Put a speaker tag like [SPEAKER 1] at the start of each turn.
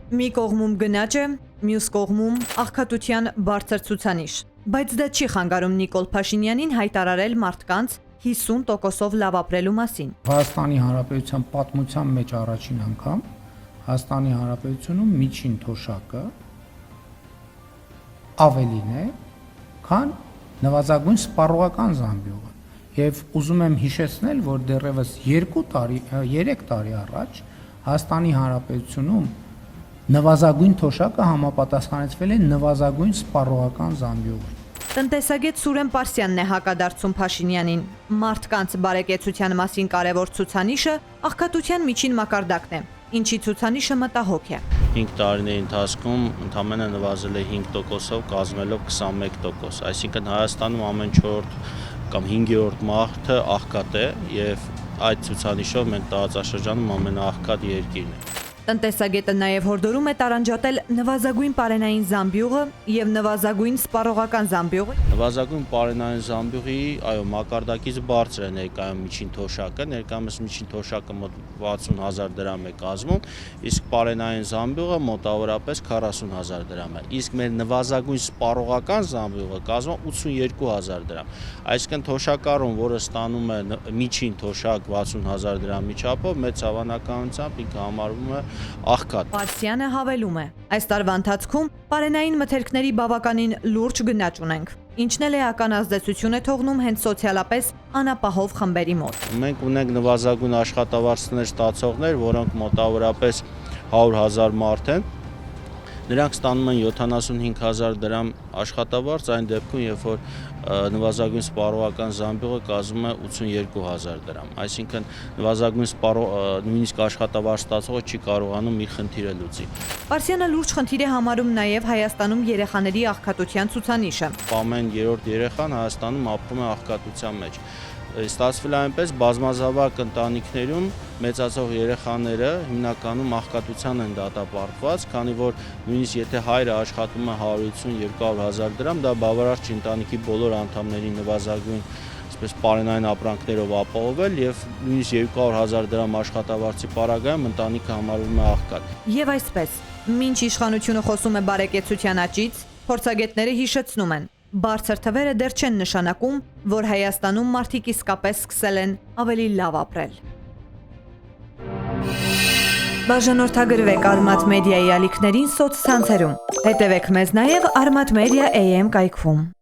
[SPEAKER 1] Մի կողմում գնաճ է, մյուս կողմում աղքատության բարձր ցուցանիշ։ Բայց դա չի խանգարում Նիկոլ Փաշինյանին հայտարարել մարդկանց 50%-ով լավ ապրելու մասին։
[SPEAKER 2] Հայաստանի Հանրապետության պատմության մեջ առաջին անգամ Հայաստանի Հանրապետությունում միջին թոշակը ավելին է, քան նվազագույն սպառողական զամբյուղը։ Եվ ուզում եմ հիշեցնել, որ դեռևս 3 տարի առաջ Հայաստանի Հանրապետությունում նվազագույն թոշակը համապատասխանեցվել է նվազագույն սպառողական զամբյուղին։
[SPEAKER 1] Տնտեսագետ Սուրեն Պարսյանն է հակադարձում Փաշինյանին։ Մարդկանց բարեկեցության մասին կարևոր ցուցանիշը աղքատության միջին մակարդակն է, ինչի ցուցանիշը մտահոգ է։
[SPEAKER 3] 5 տարիների ընթացքում ընդամենը նվազել է 5%-ով, կազմելով 21%, այսինքն Հայաստանում ամեն 4 կամ 5-րդ մարդը աղքատ է եւ այդ ցուցանիշով մենք տարածաշրջանում ամենաաղքատ երկիրն ենք։
[SPEAKER 1] Տնտեսագետը նաև հորդորում է տարանջատել նվազագույն պարենային զամբյուղը եւ նվազագույն սպառողական զամբյուղը։
[SPEAKER 3] Նվազագույն պարենային զամբյուղի, այո, մակարդակից բարձր է ներկայում միջին թոշակը, ներկայումս միջին թոշակը մոտ 60,000 դրամ է կազմում, իսկ պարենային զամբյուղը մոտավորապես 40,000 դրամ է։ Իսկ մեր նվազագույն սպառողական զամբյուղը կազմում 82,000 դրամ։ Այսինքն թոշակառուն, որը ստանում է միջին թոշակ 60,000 դրամի չափով, մեծ հավանականությամբ ինքը համարվում է աղքատ։
[SPEAKER 1] Պարսյանը հավելում է. այս տարվա ընթացքում պարենային մթերքների բավականին լուրջ գնաճ ունենք, ինչն էլ էական ազդեցություն է թողնում հենց սոցիալապես անապահով խմբերի մոտ։
[SPEAKER 3] Մենք ունենք նվազագույն աշխատավարձներ ստացողներ, որոնք մոտավորապես 100,000 մարդ են։ Նրանք ստանում են 75,000 դրամ աշխատավարձ, այն դեպքում, երբ որ նվազագույն սպառողական զամբյուղը կազմում է 82,000 դրամ։ Այսինքն նվազագույն նույնիսկ աշխատավարձ ստացողը չի կարողանում իր խնդիրը լուծի։
[SPEAKER 1] Պարսյանը լուրջ խնդիր է համարում նաև Հայաստանում երեխաների աղքատության ցուցանիշը։
[SPEAKER 3] Ամեն երրորդ երեխան Հայաստանում ապրում է աղքատության մեջ։ Ստացվել է այնպես, բազմազավակ ընտանիքներում մեծացող երեխաները հիմնականում աղքատության են դատապարտված, քանի որ նույնիսկ եթե հայրը աշխատում է 150-200,000 դրամ, դա բավարար չի ընտանիքի բոլոր անդամների նվազագույն պարենային ապրանքներով ապահովել եւ նույնիսկ 200,000 դրամ աշխատավարձի պարագայում ընտանիքը համարվում է աղքատ։
[SPEAKER 1] Եվ այսպես, մինչ իշխանությունը խոսում է բարեկեցության աճից, փորձագետները հիշեցնում են. բարձր թվերը դեռ չեն նշանակում, որ Հայաստանում մարդիկ իսկապես սկսել են ավելի լավ ապրել։ Բաժանորդագրվեք Արմաթ մեդիայի ալիքներին սոցցանցերում։ Հետևեք մեզ նաև Armat Media AM կայքում։